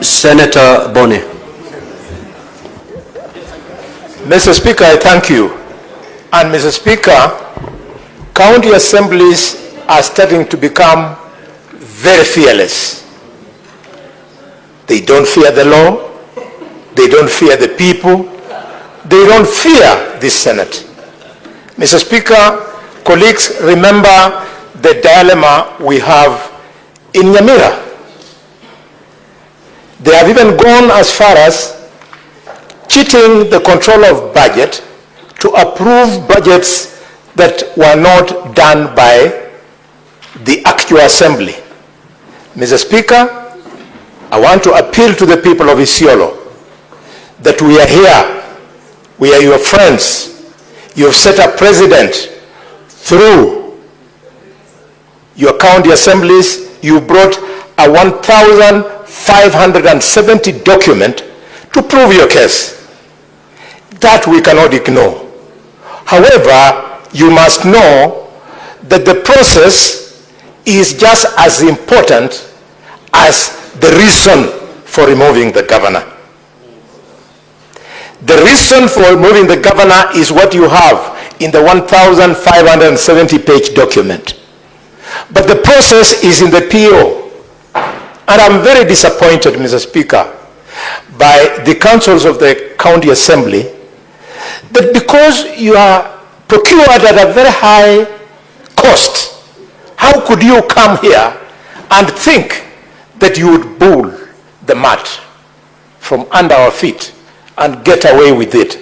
Senator Boni. Mr. Speaker, I thank you. And Mr. Speaker, county assemblies are starting to become very fearless. They don't fear the law. They don't fear the people. They don't fear this Senate. Mr. Speaker, colleagues, remember the dilemma we have in Nyamira. They have even gone as far as cheating the control of budget to approve budgets that were not done by the actual assembly. Mr. Speaker, I want to appeal to the people of Isiolo that we are here. We are your friends. You have set a precedent through your county assemblies. You brought a 1,570 document to prove your case. That we cannot ignore. However, you must know that the process is just as important as the reason for removing the governor. The reason for removing the governor is what you have in the 1,570-page document. But the process is in the PO. And I'm very disappointed, Mr. Speaker, by the councils of the county assembly, that because you are procured at a very high cost, how could you come here and think that you would pull the mat from under our feet and get away with it?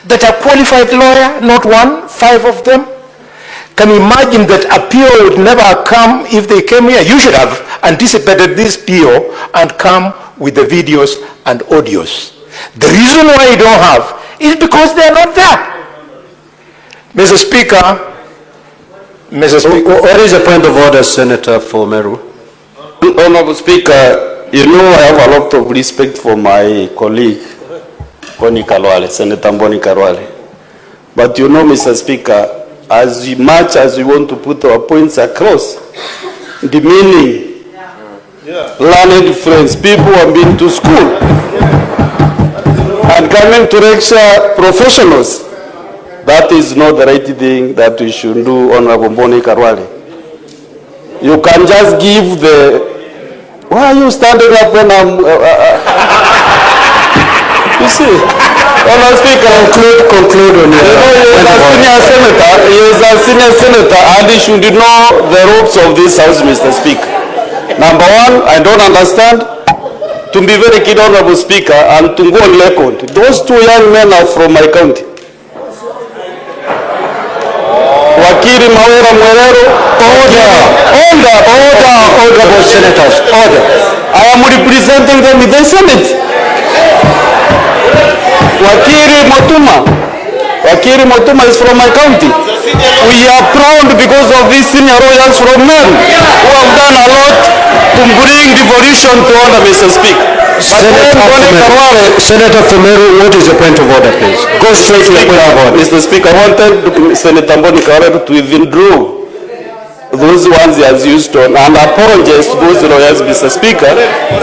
That a qualified lawyer, not one, 5 of them, can imagine that a PO would never come if they came here. You should have anticipated this PO and come with the videos and audios. The reason why you don't have is because they are not there. Mr. Speaker, What is the point of order, Senator for Meru? Honorable Speaker, you know I have a lot of respect for my colleague, Boni Karwale, Senator Boni Karwale. But you know, Mr. Speaker, as much as we want to put our points across, the meaning, learned friends, people who have been to school, and coming to lecture professionals, that is not the right thing that we should do, Honorable Boni Karwale. You can just give the... Why are you standing up when I'm... you see, Honorable Speaker, conclude on your... He is a senior senator and he should know the ropes of this house, Mr. Speaker. Number one, I don't understand. To be very keen, Honorable Speaker, and to go on record, those 2 young men are from my county. Wakiri Mawera Mwerero. Order, senators, order. I am representing them in the Senate. Wakiri Motuma is from my county. We are proud because of these senior royals from men who have done a lot to bring devolution to order, Mr. Speaker. Senator Fumeru, what is the point of order, please? Go straight to the point of order. Mr. Speaker, I wanted Senator Boni Karwale to withdraw those ones he has used on and apologize to those lawyers, Mr. Speaker,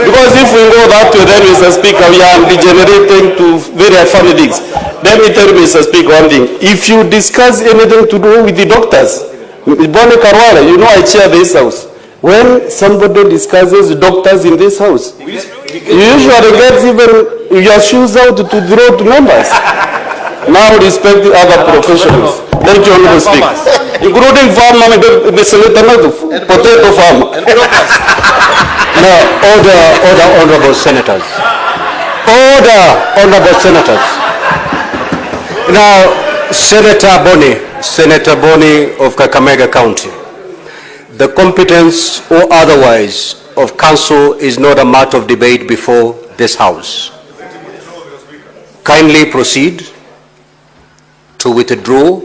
because if we go that way, then, Mr. Speaker, we are degenerating to very funny things. Let me tell you, Mr. Speaker, one thing. If you discuss anything to do with the doctors, Boni Karwale, you know I chair this house. When somebody discusses doctors in this house, you usually get even your shoes out to draw to members. Now respect the other professionals. Thank you, Honorable Speaker. Including farmer, potato farmer. Now, order, honorable senators. Order, honorable senators. Now, Senator Boni of Kakamega County. The competence or otherwise of council is not a matter of debate before this House. Kindly proceed to withdraw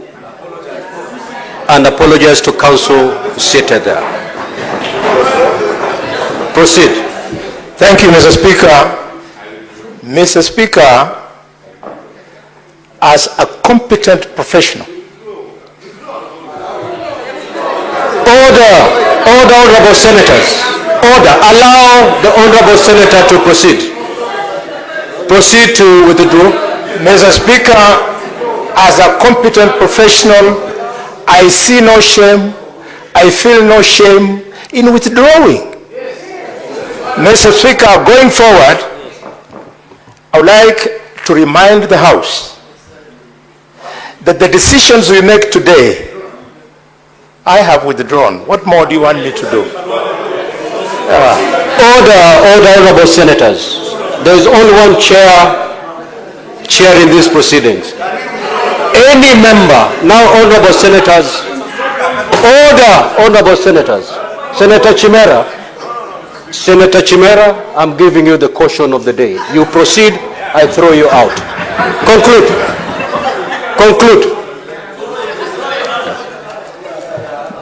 and apologize to council seated there. Proceed. Thank you, Mr. Speaker. Mr. Speaker, as a competent professional, order, honorable senators. Order. Allow the Honorable Senator to proceed. Proceed to withdraw. Mr. Speaker, as a competent professional, I see no shame, I feel no shame in withdrawing. Mr. Speaker, going forward, I would like to remind the House that the decisions we make today, I have withdrawn. What more do you want me to do? Order, honorable senators. There is only one chair in these proceedings. Any member, now honorable senators, order, honorable senators. Senator Chimera, I'm giving you the caution of the day. You proceed, I throw you out. Conclude.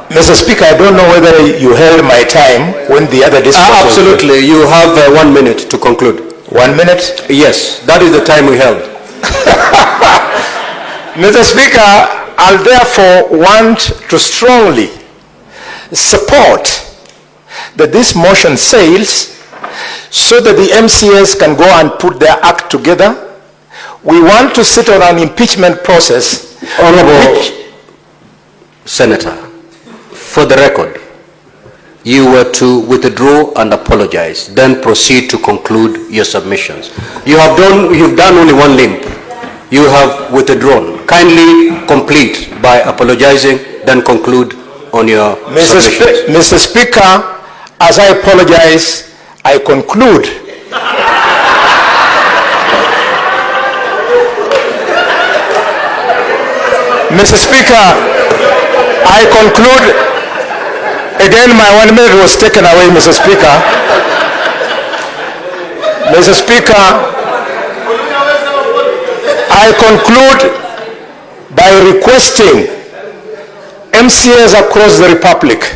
Mr. Speaker, I don't know whether you held my time when the other discourse was Absolutely, you have 1 minute to conclude. 1 minute? Yes, that is the time we held. Mr. Speaker, I'll therefore want to strongly support that this motion sails so that the MCAs can go and put their act together. We want to sit on an impeachment process. Honorable Senator, for the record, you were to withdraw and apologize, then proceed to conclude your submissions. You've done only one limb. You have withdrawn. Kindly complete by apologizing, then conclude on your submissions. Mr. Speaker, as I apologize, I conclude. Mr. Speaker, I conclude. Again, my 1 minute was taken away, Mr. Speaker. Mr. Speaker, I conclude by requesting MCAs across the Republic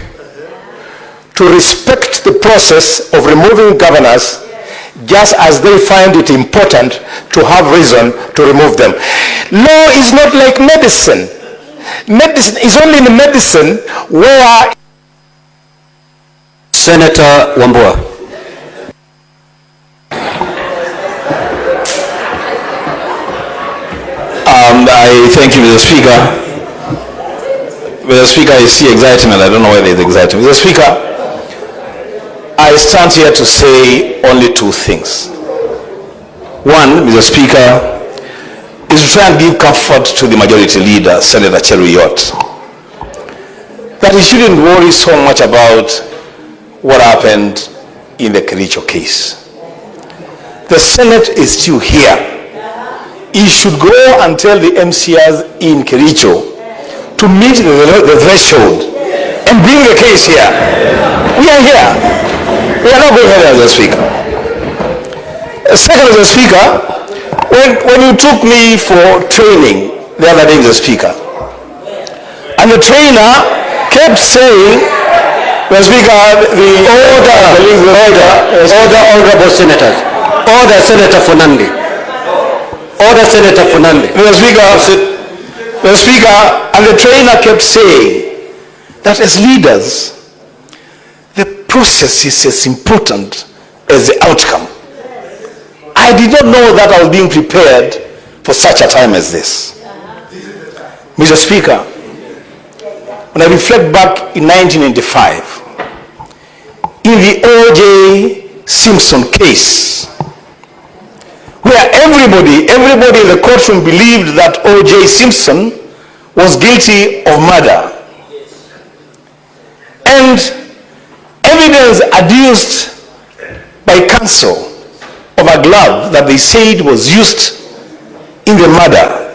to respect the process of removing governors just as they find it important to have reason to remove them. Law is not like medicine. Medicine is only in medicine where... Senator Wambua. I thank you, Mr. Speaker. Mr. Speaker, I see excitement. I don't know why there is excitement. Mr. Speaker, I stand here to say only two things. One, Mr. Speaker, is to try and give comfort to the majority leader, Senator Cheruyot, that he shouldn't worry so much about what happened in the Kericho case. The Senate is still here. He should go and tell the MCAs in Kericho to meet the threshold and bring the case here. We are here. We are not going anywhere, Mr. Speaker. Second, Mr. Speaker, when you took me for training the other day, Mr. Speaker, and the trainer kept saying, Mr. Speaker, Honorable senators. Order, Senator Funandi. Order, Senator Funandi. Mr. Speaker, and the trainer kept saying that as leaders, the process is as important as the outcome. I did not know that I was being prepared for such a time as this. Mr. Speaker, when I reflect back in 1995, in the O.J. Simpson case, where everybody in the courtroom believed that O.J. Simpson was guilty of murder. And evidence adduced by counsel of a glove that they said was used in the murder.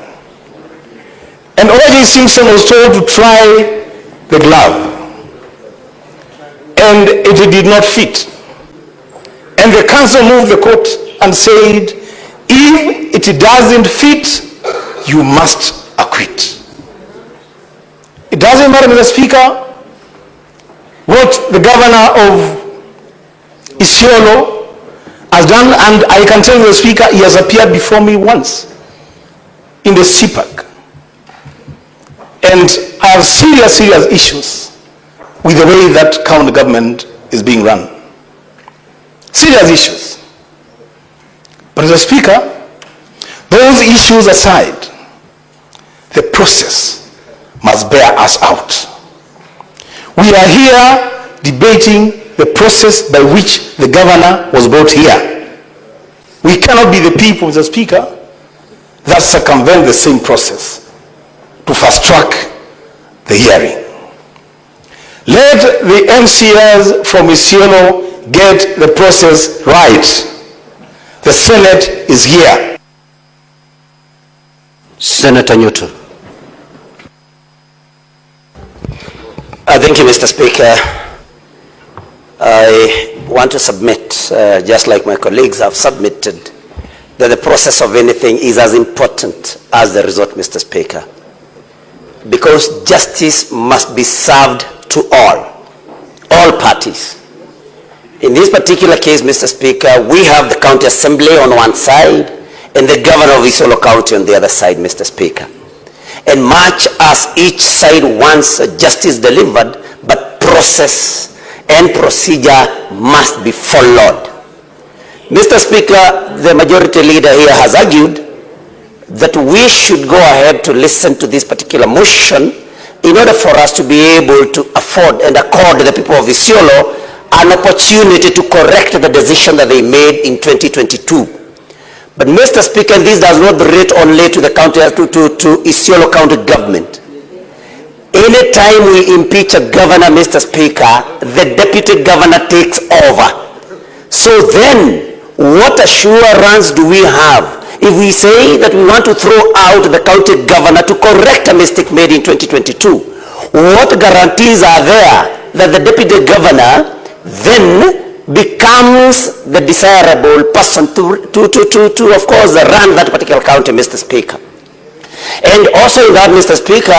And O.J. Simpson was told to try the glove. And it did not fit. And the counsel moved the court and said, if it doesn't fit, you must acquit. It doesn't matter, Mr. Speaker, what the governor of Isiolo has done, and I can tell you, Mr. Speaker, he has appeared before me once in the CPAC. And I have serious issues with the way that county government is being run. Serious issues. But Mr. Speaker, those issues aside, the process must bear us out. We are here debating the process by which the governor was brought here. We cannot be the people, Mr. Speaker, that circumvent the same process to fast track the hearing. Let the MCAs from Isiolo get the process right. The Senate is here. Senator Nyutu. Thank you, Mr. Speaker. I want to submit, just like my colleagues have submitted, that the process of anything is as important as the result, Mr. Speaker. Because justice must be served to all parties. In this particular case, Mr. Speaker, we have the county assembly on one side and the governor of Isiolo County on the other side, Mr. Speaker. And much as each side wants justice delivered, but process and procedure must be followed. Mr. Speaker, the majority leader here has argued that we should go ahead to listen to this particular motion in order for us to be able to afford and accord the people of Isiolo an opportunity to correct the decision that they made in 2022. But Mr. Speaker, this does not relate only to the county, to Isiolo County government. Anytime we impeach a governor, Mr. Speaker, the deputy governor takes over. So then, what assurance do we have if we say that we want to throw out the county governor to correct a mistake made in 2022? What guarantees are there that the deputy governor then becomes the desirable person to of course, run that particular county, Mr. Speaker? And also in that, Mr. Speaker,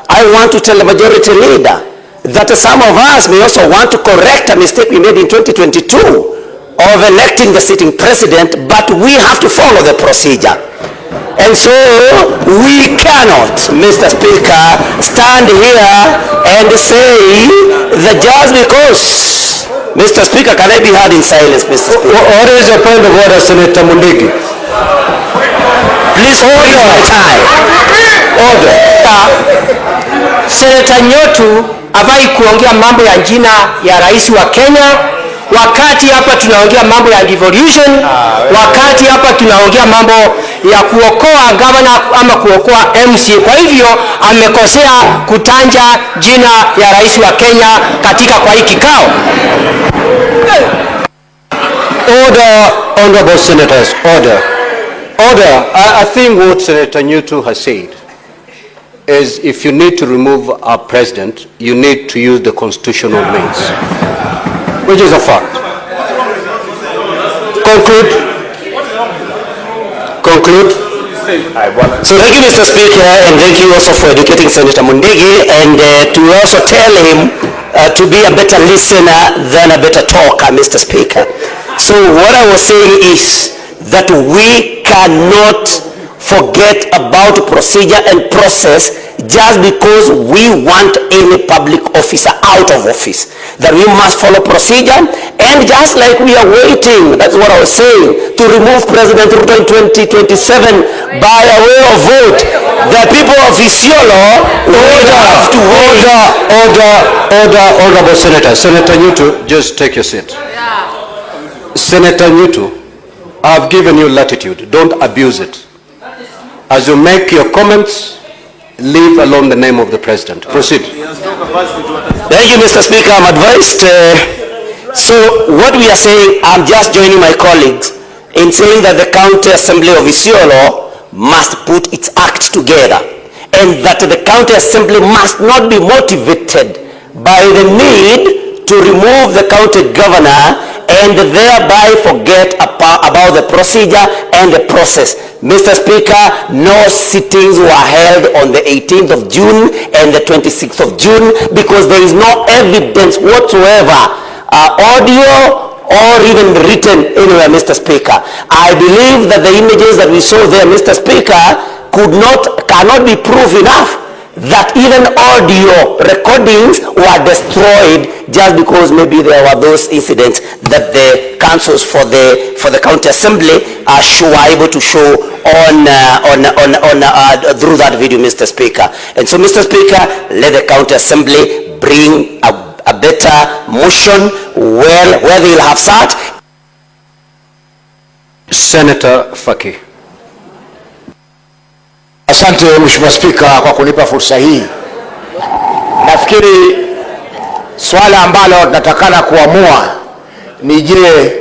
I want to tell the majority leader that some of us may also want to correct a mistake we made in 2022 of electing the sitting president, but we have to follow the procedure. And so we cannot, Mr. Speaker, stand here and say that just because, Mr. Speaker, can I be heard in silence, Mr. Speaker? What is your point of order, Senator Mundigi? Please hold my time. Order. Senator Nyutu hafai kuongea mambo ya jina ya rais wa Kenya, wakati hapa tunaongea mambo ya devolution, wakati hapa tunaongea mambo ya kuokoa governor ama kuokoa MC. Kwa hivyo amekosea kutanja jina ya rais wa Kenya katika kwa hii kikao. Order, honorable senators, order. Order. I think what Senator Nyutu has said is if you need to remove our president, you need to use the constitutional means, which is a fact. Conclude. Conclude. So thank you, Mr. Speaker, and thank you also for educating Senator Mundigi, and to also tell him to be a better listener than a better talker, Mr. Speaker. So what I was saying is that we cannot forget about procedure and process just because we want any public officer out of office. That we must follow procedure, and just like we are waiting, that's what I was saying, to remove President Ruto in 2027 by a way of vote, the people of Isiolo will have to wait. Honorable Senator. Senator Nyutu, just take your seat. Senator Nyutu, I've given you latitude. Don't abuse it. As you make your comments, leave alone the name of the president. Proceed. Thank you, Mr. Speaker. I'm advised. So what we are saying, I'm just joining my colleagues in saying that the County Assembly of Isiolo must put its act together, and that the County Assembly must not be motivated by the need to remove the county governor and thereby forget about the procedure and the process. Mr. Speaker, no sittings were held on the 18th of June and the 26th of June because there is no evidence whatsoever, audio or even written anywhere, Mr. Speaker. I believe that the images that we saw there, Mr. Speaker, cannot be proof enough that even audio recordings were destroyed just because maybe there were those incidents that the councils for the county assembly were able to show on through that video, Mr. Speaker. And so, Mr. Speaker, let the county assembly bring a better motion where they'll have sat. Senator Faki. Asante Mheshimiwa Spika kwa kunipa fursa hii. Nafikiri swala ambalo tunatakana kuamua ni je,